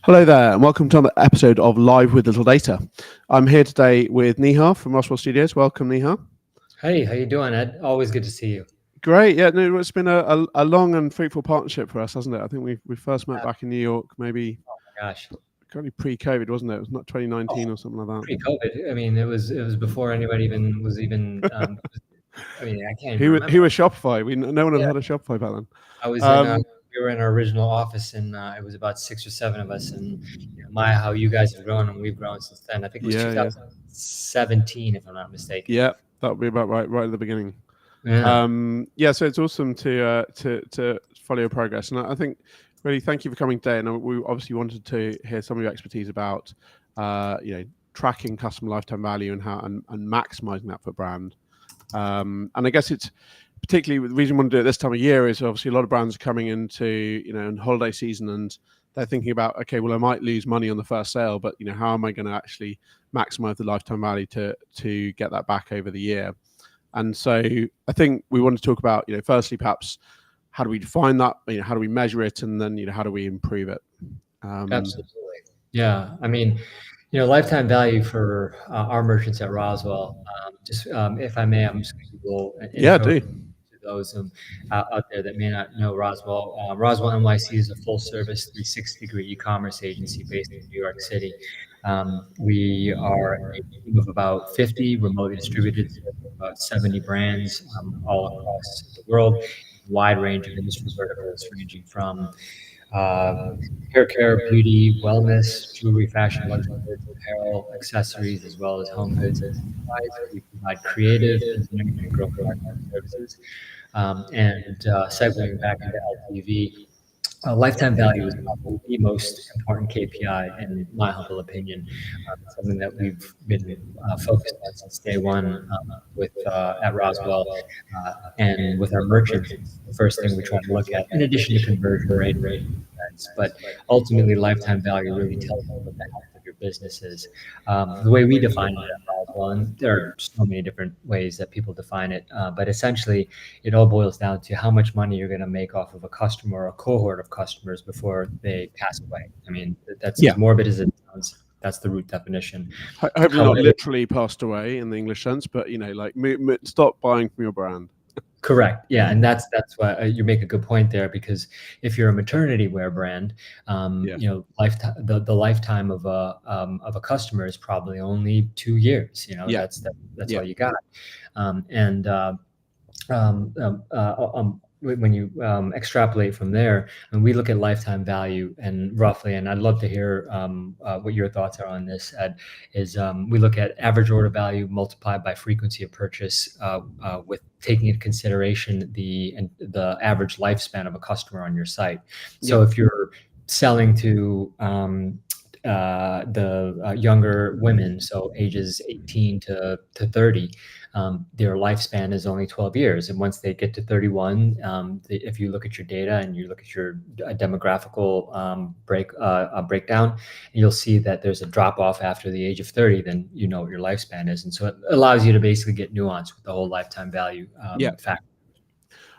Hello there, and welcome to another episode of Live with Little Data. I'm here today with Nihar from Roswell Studios. Welcome, Nihar. Hey, how you doing, Ed? Always good to see you. Great. Yeah, no, it's been a long and fruitful partnership for us, hasn't it? I think we first met back in New York, maybe. Oh my gosh. Currently pre-COVID, wasn't it? It was not 2019 or something like that. Pre-COVID. I mean, it was before anybody was even. I mean, I can't. Who was Shopify? No one had heard of Shopify back then. I was we were in our original office, and it was about 6 or 7 of us. And how you guys have grown, and we've grown since then. I think it was 2017, if I'm not mistaken. Yeah, that would be about right at the beginning. Yeah. So it's awesome to follow your progress, and I think really thank you for coming today. And we obviously wanted to hear some of your expertise about tracking customer lifetime value and how and maximizing that for brand. And I guess it's particularly the reason we want to do it this time of year is obviously a lot of brands are coming into in holiday season, and they're thinking about, okay, well, I might lose money on the first sale, but how am I going to actually maximize the lifetime value to get that back over the year? And so I think we want to talk about, firstly, perhaps how do we define that? How do we measure it? And then, how do we improve it? Absolutely. Yeah. I mean, lifetime value for our merchants at Roswell, just if I may, I'm just going to go do. To those out there that may not know Roswell. Roswell NYC is a full-service 360-degree e-commerce agency based in New York City. We are a team of about 50 remotely distributed, about 70 brands all across the world, a wide range of industry verticals ranging from hair care, beauty, wellness, jewelry, fashion, luxury goods, apparel, accessories, as well as home goods and supplies. We provide creative, engineering, and growth marketing services. And segueing back into LTV, lifetime value is probably the most important KPI in my humble opinion. Something that we've been focused on since day one at Roswell and with our merchants. The first thing we try to look at, in addition to conversion rate, but ultimately lifetime value really tells you what the health of your business is. The way we define it at Roswell, and there are so many different ways that people define it, but essentially it all boils down to how much money you're going to make off of a customer or a cohort of customers before they pass away. I mean, that's as morbid as it sounds. That's the root definition. Hopefully not literally passed away in the English sense, but stop buying from your brand. Correct. Yeah, and that's why you make a good point there, because if you're a maternity wear brand, lifetime the lifetime of a customer is probably only 2 years. That's all you got. When you extrapolate from there, and we look at lifetime value and roughly, and I'd love to hear what your thoughts are on this, Ed, is we look at average order value multiplied by frequency of purchase with taking into consideration the average lifespan of a customer on your site. So if you're selling to the younger women, so ages 18 to 30, their lifespan is only 12 years. And once they get to 31, if you look at your data and you look at your demographical breakdown, you'll see that there's a drop off after the age of 30, then you know what your lifespan is. And so it allows you to basically get nuance with the whole lifetime value factor.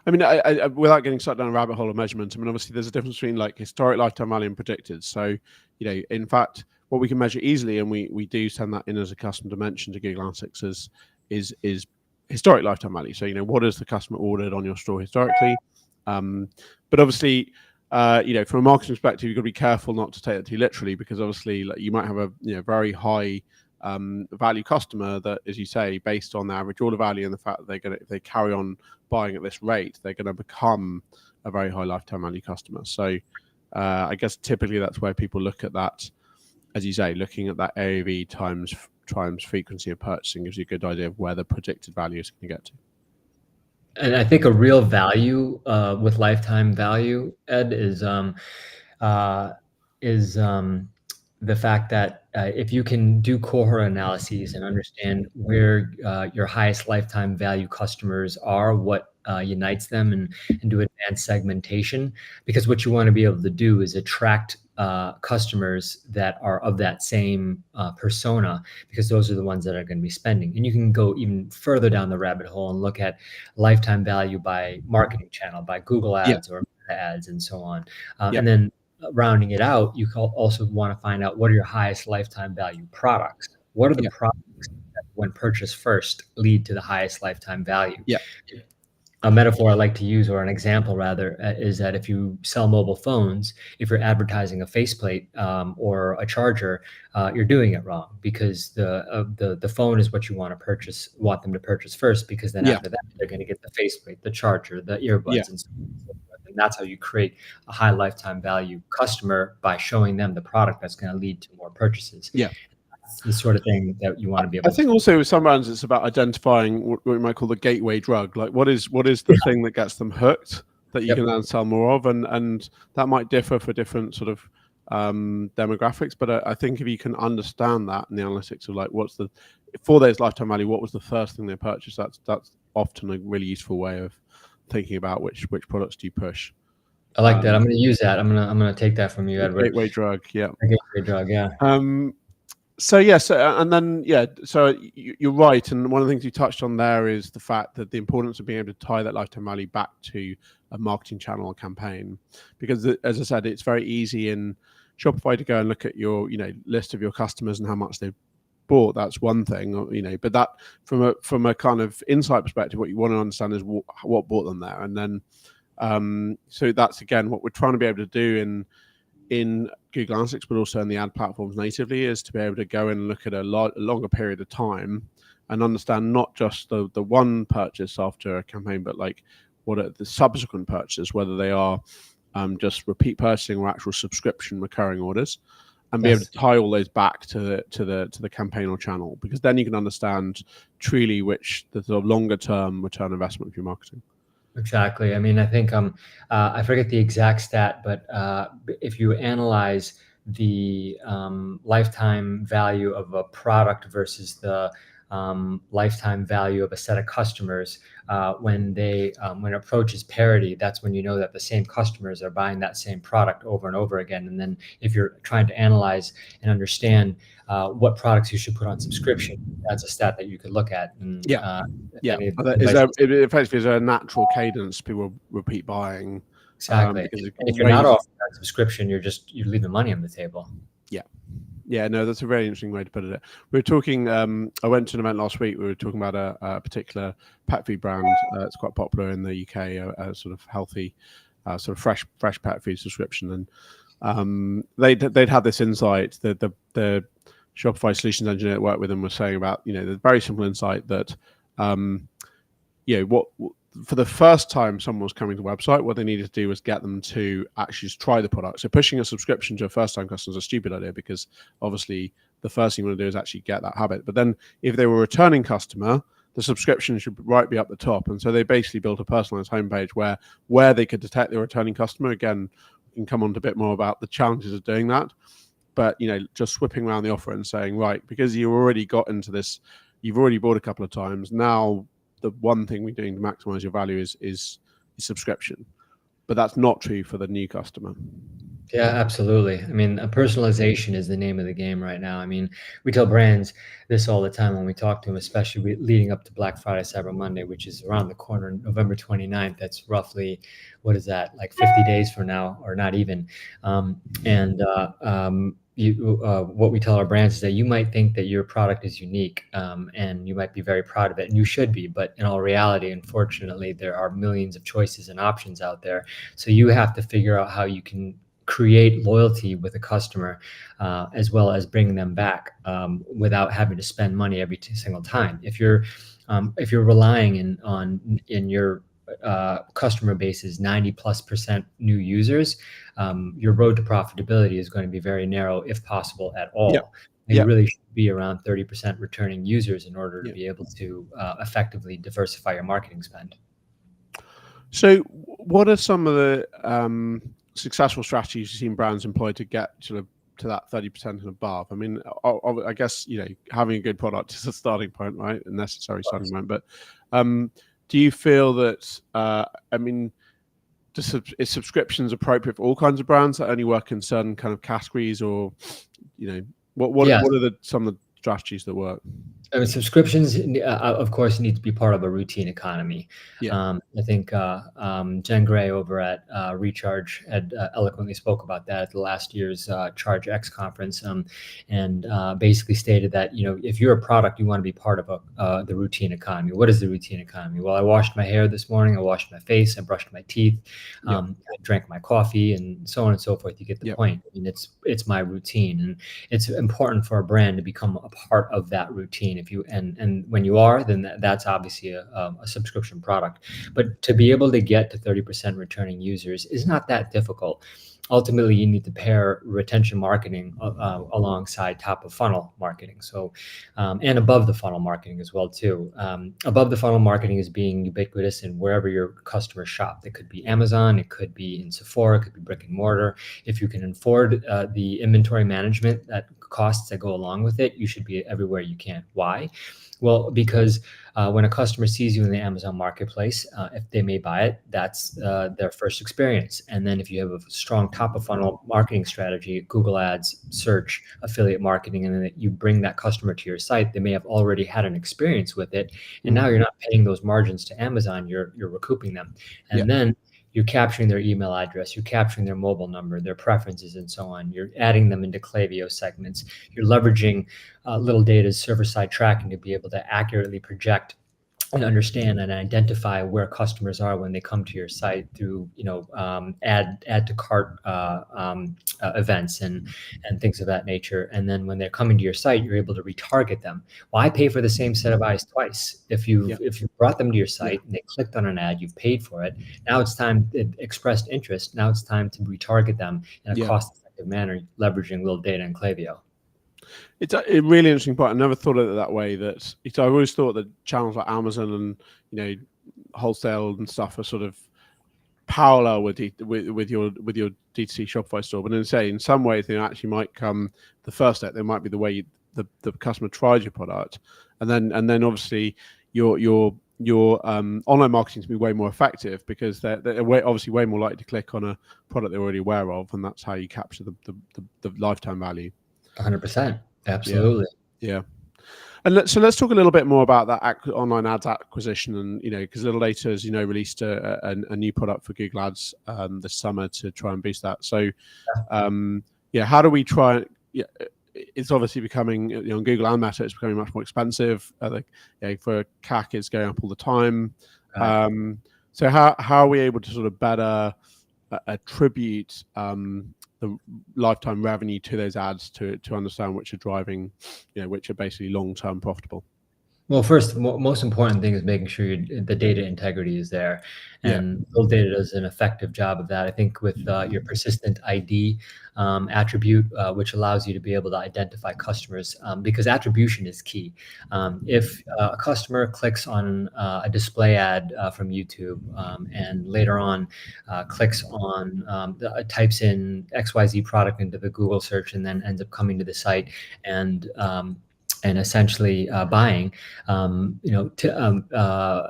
I mean, I without getting sucked down a rabbit hole of measurement, I mean, obviously there's a difference between like historic lifetime value and predicted. So, in fact, what we can measure easily, and we do send that in as a custom dimension to Google Analytics, is historic lifetime value. So, what has the customer ordered on your store historically? But obviously, from a marketing perspective, you've got to be careful not to take that too literally, because obviously you might have a very high value customer that, as you say, based on the average order value and the fact that if they carry on buying at this rate, they're going to become a very high lifetime value customer. So I guess typically that's where people look at that, as you say, looking at that AOV times frequency of purchasing gives you a good idea of where the predicted value is going to get to. And I think a real value with lifetime value, Ed, is the fact that if you can do cohort analyses and understand where your highest lifetime value customers are, what unites them, and do advanced segmentation, because what you want to be able to do is attract customers that are of that same persona, because those are the ones that are going to be spending. And you can go even further down the rabbit hole and look at lifetime value by marketing channel, by Google Yeah. ads or Meta ads and so on. Yeah. And then rounding it out, you also want to find out what are your highest lifetime value products. What are the Yeah. products that, when purchased first, lead to the highest lifetime value? Yeah. A metaphor I like to use, or an example rather, is that if you sell mobile phones, if you're advertising a faceplate or a charger, you're doing it wrong, because the phone is what you want them to purchase first, because then Yeah. after that they're going to get the faceplate, the charger, the earbuds, Yeah. and so on and so forth. And that's how you create a high lifetime value customer, by showing them the product that's going to lead to more purchases. Yeah. That's the sort of thing that you want to be able I think to. also with some brands, it's about identifying what we might call the gateway drug. Like what is the thing that gets them hooked that you Yep. can then sell more of, and that might differ for different sort of demographics. But I think if you can understand that in the analytics of like for those lifetime value, what was the first thing they purchased? That's often a really useful way of thinking about which products do you push. I like that. I'm going to use that. I'm going to take that from you, Edward. Gateway drug, yeah. A gateway drug, yeah. So yeah, and then so you're right, and one of the things you touched on there is the fact that the importance of being able to tie that lifetime value back to a marketing channel or campaign, because as I said, it's very easy in Shopify to go and look at your list of your customers and how much they've bought. That's one thing, but that from a kind of insight perspective, what you want to understand is what brought them there, and then so that's again what we're trying to be able to do in Google Analytics, but also in the ad platforms natively, is to be able to go and look at a longer period of time and understand not just the one purchase after a campaign, but like what are the subsequent purchases, whether they are just repeat purchasing or actual subscription recurring orders, and be able to tie all those back to the campaign or channel, because then you can understand truly which the sort of longer term return investment of your marketing. Exactly. I mean, I think I forget the exact stat, but if you analyze the lifetime value of a product versus the lifetime value of a set of customers, when it approaches parity, that's when you know that the same customers are buying that same product over and over again. And then if you're trying to analyze and understand what products you should put on subscription, that's a stat that you could look at. And, effectively, is there a natural cadence people repeat buying? Exactly. And if you're not offering that subscription, you're leaving money on the table. Yeah, no, that's a very interesting way to put it. We were talking, I went to an event last week, we were talking about a particular pet food brand. It's quite popular in the UK, a sort of healthy, sort of fresh pet food subscription. And they'd had this insight that the Shopify solutions engineer that worked with them was saying about, the very simple insight that, for the first time someone was coming to the website, what they needed to do was get them to actually just try the product. So pushing a subscription to a first-time customer is a stupid idea, because obviously the first thing you want to do is actually get that habit. But then if they were a returning customer, the subscription should be up the top. And so they basically built a personalized homepage where they could detect the returning customer. Again, we can come on to a bit more about the challenges of doing that. But, just whipping around the offer and saying, right, because you already got into this, you've already bought a couple of times, now the one thing we're doing to maximize your value is subscription. But that's not true for the new customer. Yeah, absolutely. I mean, personalization is the name of the game right now. I mean, we tell brands this all the time when we talk to them, especially leading up to Black Friday, Cyber Monday, which is around the corner, November 29th. That's roughly, what is that, like 50 days from now, or not even. What we tell our brands is that you might think that your product is unique, and you might be very proud of it, and you should be, but in all reality, unfortunately, there are millions of choices and options out there. So you have to figure out how you can create loyalty with a customer, as well as bring them back without having to spend money every single time. If you're relying in your customer base is 90+% new users, your road to profitability is going to be very narrow, if possible at all. Yep. You really should be around 30% returning users in order to be able to effectively diversify your marketing spend. So what are some of the successful strategies you've seen brands employ to get sort of to that 30% and above. I mean, I guess, you know, having a good product is a starting point, right? A necessary starting point. But do you feel that, I mean, is subscriptions appropriate for all kinds of brands that only work in certain kind of categories, or, you know, what are some of the strategies that work? I mean, subscriptions, of course, need to be part of a routine economy. Yeah. I think Jen Gray over at Recharge had eloquently spoke about that at the last year's Charge X conference, and basically stated that, you know, if you're a product, you want to be part of the routine economy. What is the routine economy? Well, I washed my hair this morning. I washed my face. I brushed my teeth. I drank my coffee, and so on and so forth. You get the point. I mean, it's my routine, and it's important for a brand to become a part of that routine. If you and when you are, then that's obviously a subscription product. But to be able to get to 30% returning users is not that difficult. Ultimately, you need to pair retention marketing alongside top of funnel marketing. So, and above the funnel marketing as well too. Above the funnel marketing is being ubiquitous in wherever your customers shop. It could be Amazon, it could be in Sephora, it could be brick and mortar. If you can afford the inventory management that costs that go along with it, you should be everywhere you can. Why? Well, because when a customer sees you in the Amazon marketplace, if they may buy it, that's their first experience. And then if you have a strong top of funnel marketing strategy, Google Ads, search, affiliate marketing, and then you bring that customer to your site, they may have already had an experience with it. And now you're not paying those margins to Amazon, you're recouping them. And then you're capturing their email address, you're capturing their mobile number, their preferences, and so on. You're adding them into Klaviyo segments. You're leveraging Little Data's server-side tracking to be able to accurately project and understand and identify where customers are when they come to your site through, you know, add to cart events and things of that nature. And then when they're coming to your site, you're able to retarget them. Why pay for the same set of eyes twice? If you brought them to your site and they clicked on an ad, you've paid for it. Now it's time, it expressed interest. Now it's time to retarget them in a cost-effective manner, leveraging Little Data and Klaviyo. It's a really interesting point. I never thought of it that way. I always thought that channels like Amazon and, you know, wholesale and stuff are sort of parallel with your DTC Shopify store. But in some ways, they actually might come the first step. They might be the way the customer tries your product, and then obviously your online marketing to be way more effective, because they're obviously way more likely to click on a product they're already aware of, and that's how you capture the lifetime value. 100%. Absolutely. Yeah. And so let's talk a little bit more about that online ads acquisition, and, you know, because Little Data, as you know, released a new product for Google Ads this summer to try and boost that. So, how do we try? It's obviously becoming, you know, on Google and Meta, it's becoming much more expensive. For CAC, it's going up all the time. So how are we able to sort of better attribute the lifetime revenue to those ads to understand which are driving, you know, which are basically long-term profitable? Well, first, most important thing is making sure the data integrity is there, and Little Data does an effective job of that. I think with your persistent ID attribute, which allows you to be able to identify customers, because attribution is key. If a customer clicks on a display ad from YouTube, and later on clicks on types in XYZ product into the Google search, and then ends up coming to the site and essentially buying,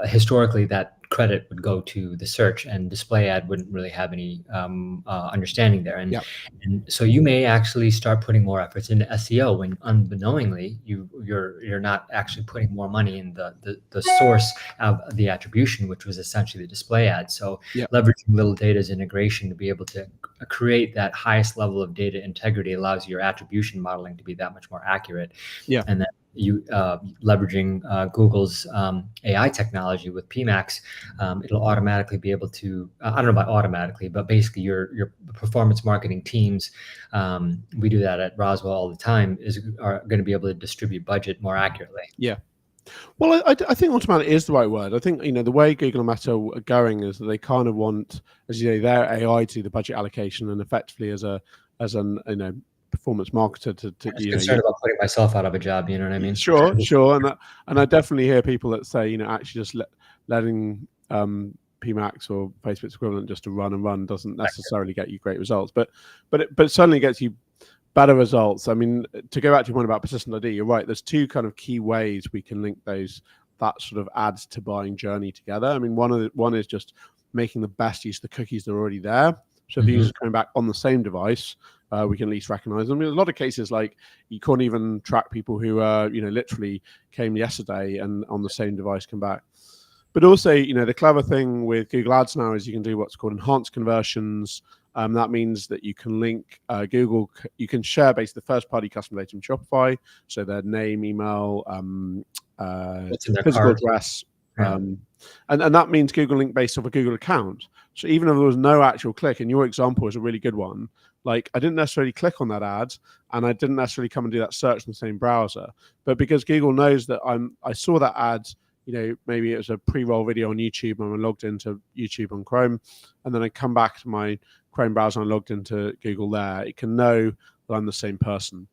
historically that credit would go to the search, and display ad wouldn't really have any understanding there. And so you may actually start putting more efforts into SEO when unbeknowingly you're not actually putting more money in the source of the attribution, which was essentially the display ad. So leveraging Little Data's integration to be able to create that highest level of data integrity allows your attribution modeling to be that much more accurate. And then you leveraging Google's AI technology with PMax, it'll automatically be able to, I don't know about automatically, but basically your performance marketing teams, we do that at Roswell all the time, are going to be able to distribute budget more accurately. Yeah. Well, I think automatic is the right word. I think, you know, the way Google and Meta are going is that they kind of want, as you know, their AI to do the budget allocation, and effectively as an you know, performance marketer to I'm concerned about putting myself out of a job, you know what I mean? Sure. And I definitely hear people that say, you know, actually just letting PMax or Facebook's equivalent just to run and run doesn't necessarily get you great results, but it certainly gets you better results. I mean, to go back to your point about persistent ID, you're right. There's two kind of key ways we can link that sort of ads to buying journey together. I mean, one is just making the best use of the cookies that are already there. So if the user's coming back on the same device, we can at least recognize them. I mean, a lot of cases, like you can't even track people who literally came yesterday and on the same device come back. But also, the clever thing with Google Ads now is you can do what's called enhanced conversions. That means that you can link you can share basically the first-party customer data from Shopify, so their name, email, physical address, and that means Google link based off a Google account. So even if there was no actual click, and your example is a really good one, like I didn't necessarily click on that ad, and I didn't necessarily come and do that search in the same browser, but because Google knows that I saw that ad. Maybe it was a pre-roll video on YouTube and I logged into YouTube on Chrome, and then I come back to my Chrome browser and I logged into Google there. It can know that I'm the same person.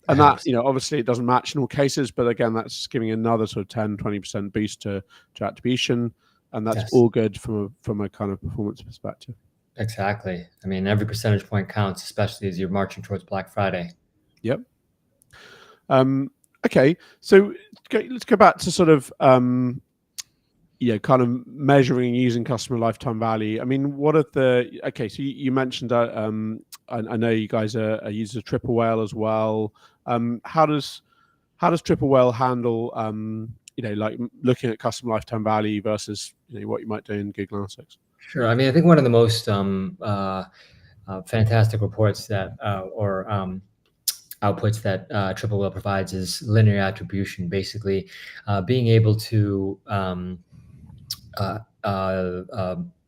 And that, obviously it doesn't match in all cases, but again, that's giving another sort of 10, 20% boost to attribution. And that's all good from a kind of performance perspective. Exactly. I mean, every percentage point counts, especially as you're marching towards Black Friday. Yep. Okay, so let's go back to sort of kind of measuring and using customer lifetime value. I mean, what are so you mentioned I know you guys are users of Triple Whale as well. How does Triple Whale handle like looking at customer lifetime value versus what you might do in Google Analytics? Sure. I mean, I think one of the most fantastic reports that outputs that Triple Whale provides is linear attribution, basically being able to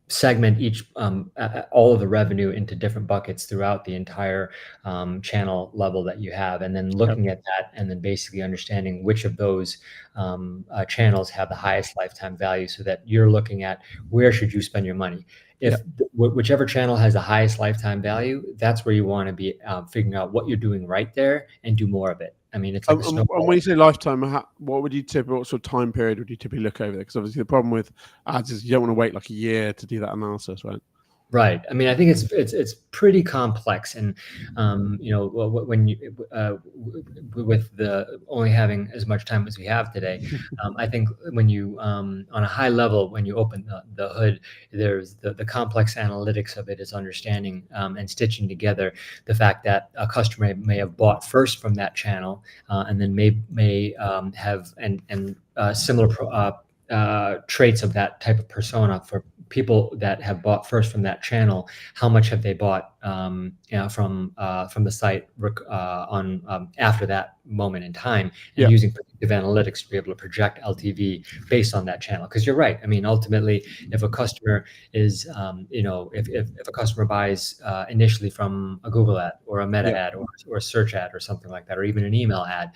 segment each all of the revenue into different buckets throughout the entire channel level that you have, and then looking at that and then basically understanding which of those channels have the highest lifetime value, so that you're looking at where should you spend your money. If whichever channel has the highest lifetime value, that's where you want to be figuring out what you're doing right there and do more of it. I mean, it's like and when you say lifetime, what sort of time period would you typically look over there? Because obviously the problem with ads is you don't want to wait like a year to do that analysis, right? Right. I mean, I think it's pretty complex, and when you with the only having as much time as we have today, I think when you on a high level, when you open the hood, there's the complex analytics of it is understanding and stitching together the fact that a customer may have bought first from that channel, and then may have similar traits of that type of persona for people that have bought first from that channel. How much have they bought from the site on after that moment in time, and using predictive analytics to be able to project LTV based on that channel? Because you're right. I mean, ultimately, if a customer is if a customer buys initially from a Google ad or a Meta ad or a search ad or something like that, or even an email ad,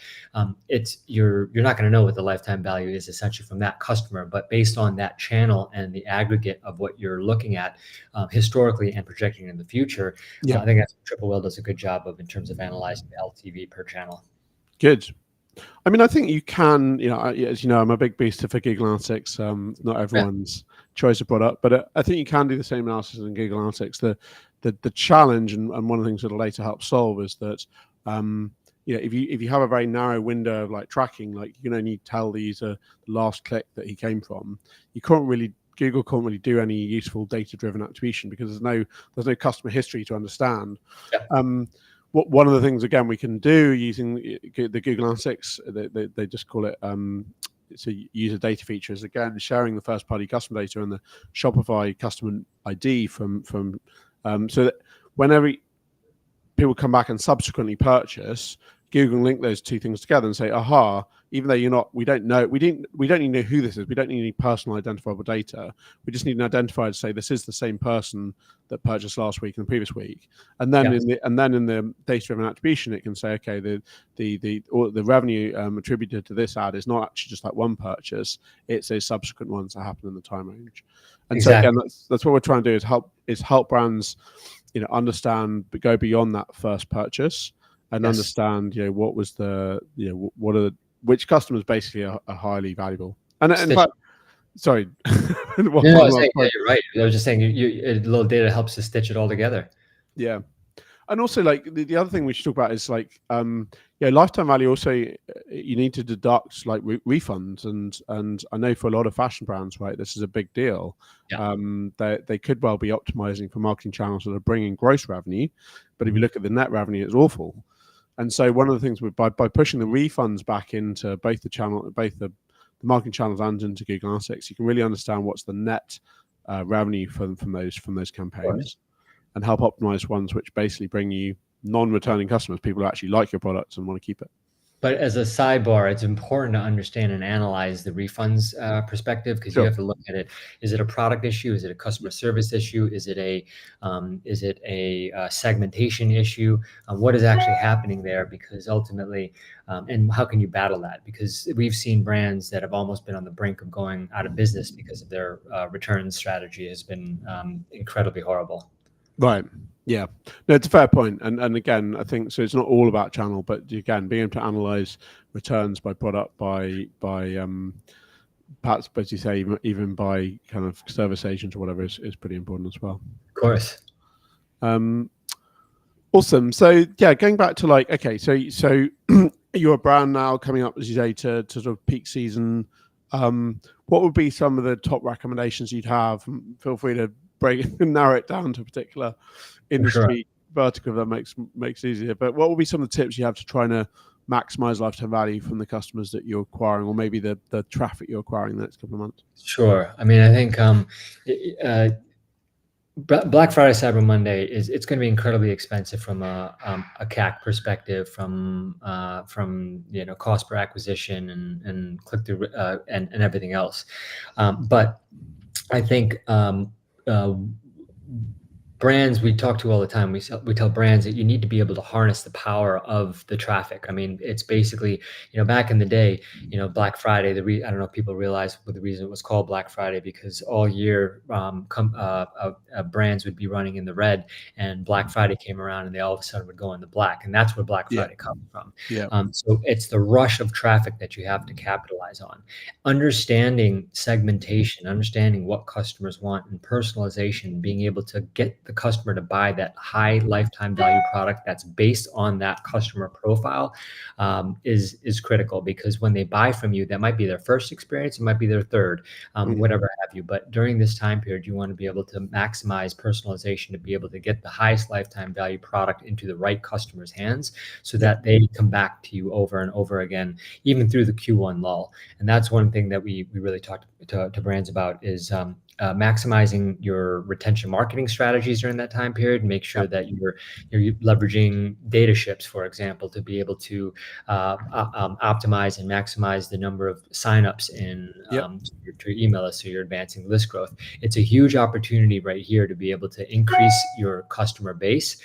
you're not going to know what the lifetime value is essentially from that customer, but based on that channel and the aggregate of what you're looking at historically and projecting in the future. I think that's what Triple Whale does a good job of in terms of analyzing the LTV per channel. Good. I mean, I think you can, as you know, I'm a big booster for Google Analytics. Not everyone's choice of product, but I think you can do the same analysis in Google Analytics. The challenge, and one of the things that'll later help solve, is that if you have a very narrow window of like tracking, like you can only tell the user the last click that he came from. Google can't really do any useful data-driven attribution because there's no customer history to understand. One of the things, again, we can do using the Google Analytics, they just call it it's a user data feature, is again sharing the first-party customer data and the Shopify customer ID from so that whenever people come back and subsequently purchase, Google link those two things together and say, aha, even though we don't even know who this is. We don't need any personal identifiable data. We just need an identifier to say this is the same person that purchased last week and the previous week. And then in the data-driven attribution, it can say, okay, the revenue attributed to this ad is not actually just that one purchase. It's those subsequent ones that happen in the time range. And so again, that's what we're trying to do is help brands, understand, but go beyond that first purchase and understand, what was which customers basically are highly valuable. And in fact, sorry. You're right. I was just saying, a little data helps to stitch it all together. Yeah. And also, like the other thing we should talk about is like, lifetime value. Also, you need to deduct like refunds, and I know for a lot of fashion brands, right, this is a big deal. Yeah. They could well be optimizing for marketing channels that are bringing gross revenue, but if you Mhm. look at the net revenue, it's awful. And so one of the things by pushing the refunds back into both the marketing channels and into Google Analytics, you can really understand what's the net revenue from those campaigns, and help optimize ones which basically bring you non-returning customers, people who actually like your products and want to keep it. But as a sidebar, it's important to understand and analyze the refunds perspective, because you have to look at it. Is it a product issue? Is it a customer service issue? Is it a segmentation issue? What is actually happening there? Because ultimately, and how can you battle that? Because we've seen brands that have almost been on the brink of going out of business because of their return strategy has been incredibly horrible. Right. Yeah. No, it's a fair point. And again, I think so. It's not all about channel, but again, being able to analyze returns by product, by perhaps, as you say, even by kind of service agent or whatever is pretty important as well. Of course. Awesome. So yeah, going back to like, okay, so you're a brand now coming up, as you say, to sort of peak season. What would be some of the top recommendations you'd have? Feel free to narrow it down to a particular industry vertical that makes it easier. But what would be some of the tips you have to try to maximize lifetime value from the customers that you're acquiring, or maybe the traffic you're acquiring the next couple of months? Sure. I mean, I think Black Friday, Cyber Monday it's going to be incredibly expensive from a CAC perspective, from cost per acquisition and click through and everything else. But I think brands we talk to all the time, we tell brands that you need to be able to harness the power of the traffic. I mean, it's basically, back in the day, Black Friday, I don't know if people realize what the reason it was called Black Friday, because all year brands would be running in the red, and Black Friday came around and they all of a sudden would go in the black. And that's where Black Friday comes from. Yeah. So it's the rush of traffic that you have to capitalize on. Understanding segmentation, understanding what customers want, and personalization, being able to get the customer to buy that high lifetime value product that's based on that customer profile is critical, because when they buy from you, that might be their first experience, it might be their third, whatever have you. But during this time period, you want to be able to maximize personalization to be able to get the highest lifetime value product into the right customer's hands, so that they come back to you over and over again, even through the Q1 lull. And that's one thing that we really talked to brands about, is maximizing your retention marketing strategies during that time period. Make sure that you're leveraging data ships, for example, to be able to optimize and maximize the number of signups in to your email list, so you're advancing list growth. It's a huge opportunity right here to be able to increase your customer base,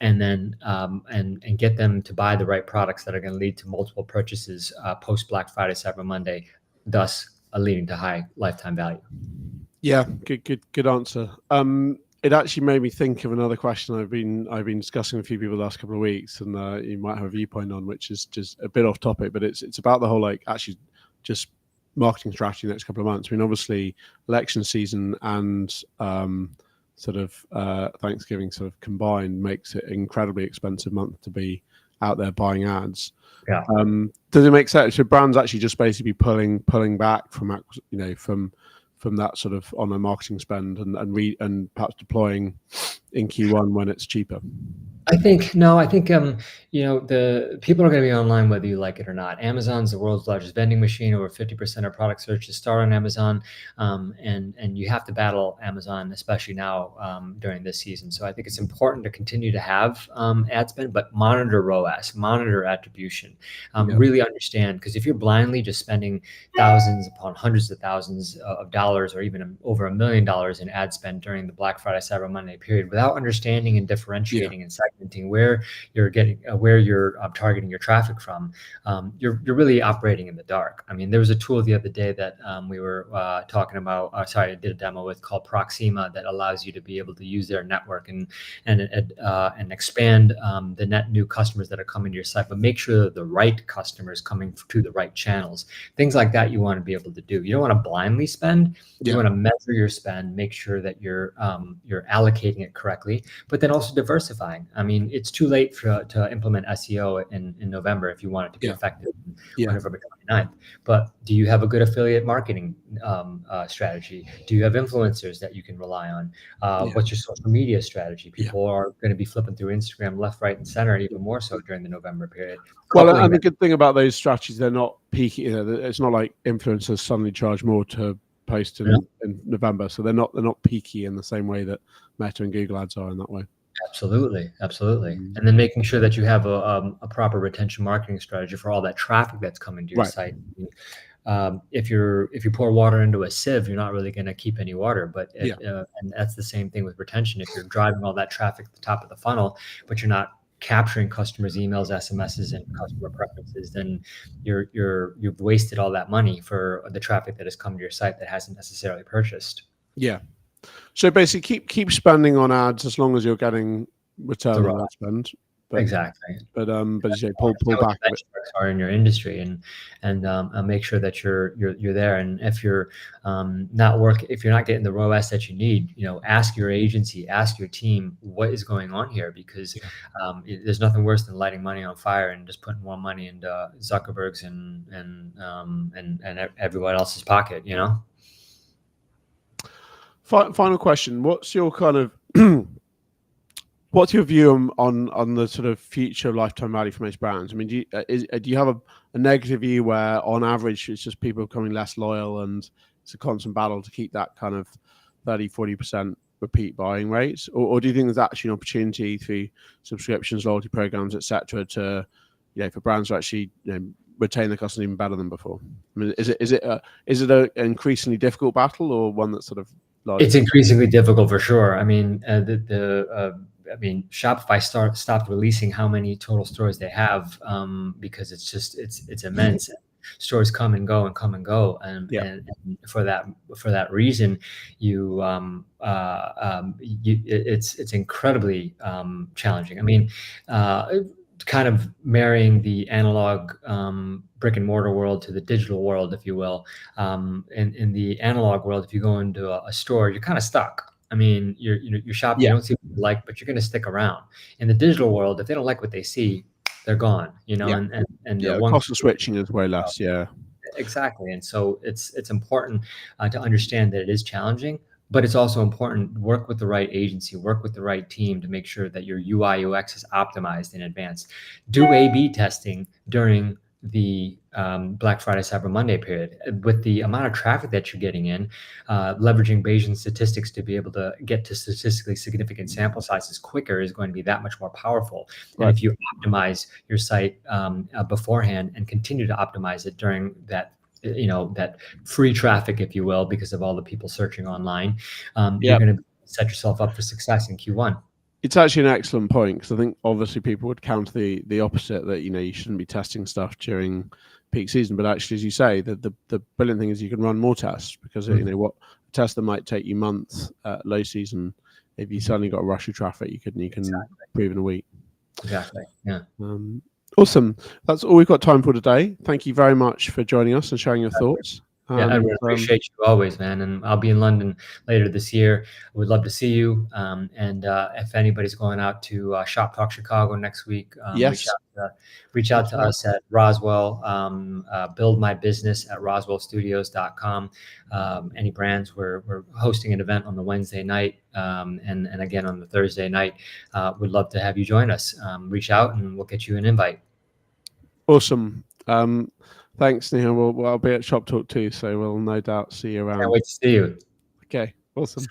and then and get them to buy the right products that are going to lead to multiple purchases post Black Friday, Cyber Monday, thus leading to high lifetime value. Yeah, good answer. It actually made me think of another question I've been discussing with a few people the last couple of weeks, and you might have a viewpoint on, which is just a bit off topic, but it's about the whole, like, actually just marketing strategy the next couple of months. I mean, obviously election season and sort of Thanksgiving sort of combined makes it an incredibly expensive month to be out there buying ads. Yeah. Does it make sense? Should brands actually just basically pulling back from from that sort of online marketing spend and perhaps deploying in Q1 when it's cheaper? I think the people are going to be online whether you like it or not. Amazon's the world's largest vending machine. Over 50% of product searches start on Amazon, and you have to battle Amazon, especially now during this season. So I think it's important to continue to have ad spend, but monitor ROAS, monitor attribution, really understand, because if you're blindly just spending thousands upon hundreds of thousands of dollars, or even over $1 million in ad spend during the Black Friday, Cyber Monday period, without understanding and differentiating and where you're getting where you're targeting your traffic from, you're really operating in the dark. I mean, there was a tool the other day that we were talking about. I did a demo with, called Proxima, that allows you to be able to use their network and expand the net new customers that are coming to your site, but make sure that the right customers coming to the right channels. Things like that you want to be able to do. You don't want to blindly spend. You want to measure your spend, make sure that you're allocating it correctly, correctly, but then also diversifying. I mean, it's too late to implement SEO in November if you want it to be effective on November 29th. But do you have a good affiliate marketing strategy? Do you have influencers that you can rely on? What's your social media strategy? People are going to be flipping through Instagram left, right, and center, even more so during the November period. Well, and the good thing about those strategies, they're not peaky. You know, it's not like influencers suddenly charge more to post in November, so they're not peaky in the same way that Meta and Google ads are in that way. Absolutely. And then making sure that you have a proper retention marketing strategy for all that traffic that's coming to your site. If you pour water into a sieve, you're not really going to keep any water. But and that's the same thing with retention. If you're driving all that traffic to the top of the funnel, but you're not capturing customers' emails, SMSs, and customer preferences, then you've wasted all that money for the traffic that has come to your site that hasn't necessarily purchased. Yeah. So basically, keep spending on ads as long as you're getting return on that spend. But, exactly. But as you say, pull back. Are in your industry, and make sure that you're there. And if you're if you're not getting the ROAS that you need, ask your agency, ask your team what is going on here, because there's nothing worse than lighting money on fire and just putting more money into Zuckerberg's and everyone else's pocket. Final question: what's your kind of what's your view on the sort of future lifetime value for most brands? I mean, do you have a negative view where on average it's just people becoming less loyal and it's a constant battle to keep that kind of 30-40% repeat buying rates, or do you think there's actually an opportunity through subscriptions, loyalty programs, etc., to for brands to actually retain the customer even better than before? I mean, is it an increasingly difficult battle, or one that's sort of it's increasingly difficult for sure. I mean, Shopify stopped releasing how many total stores they have because it's immense. Stores come and go, and for that reason, it's incredibly challenging. I mean, kind of marrying the analog brick and mortar world to the digital world, if you will. In the analog world, if you go into a store, you're kind of stuck. I mean, you're shopping, you don't see what you like, but you're going to stick around. In the digital world, if they don't like what they see, they're gone. And cost of switching is way less. Exactly. And so it's important to understand that it is challenging, but it's also important to work with the right agency, work with the right team to make sure that your UI UX is optimized in advance. Do A/B testing during the Black Friday, Cyber Monday period. With the amount of traffic that you're getting in, leveraging Bayesian statistics to be able to get to statistically significant sample sizes quicker is going to be that much more powerful. And if you optimize your site beforehand and continue to optimize it during that that free traffic, if you will, because of all the people searching online, you're going to set yourself up for success in Q1. It's actually an excellent point, because I think obviously people would counter the opposite, that you shouldn't be testing stuff during peak season. But actually, as you say, the brilliant thing is you can run more tests, because what a test that might take you months at low season, if you suddenly got a rush of traffic, you can improve in a week. Exactly. Yeah. Awesome. That's all we've got time for today. Thank you very much for joining us and sharing your thoughts. I really appreciate you always, man. And I'll be in London later this year. I would love to see you. And if anybody's going out to Shop Talk Chicago next week, reach out to us at Roswell, build my business at roswellstudios.com. Any brands, we're hosting an event on the Wednesday night and again on the Thursday night. We'd love to have you join us. Reach out and we'll get you an invite. Awesome. Thanks, Nihar. Well, I'll be at Shop Talk too, so we'll no doubt see you around. Can't wait to see you. Okay, awesome.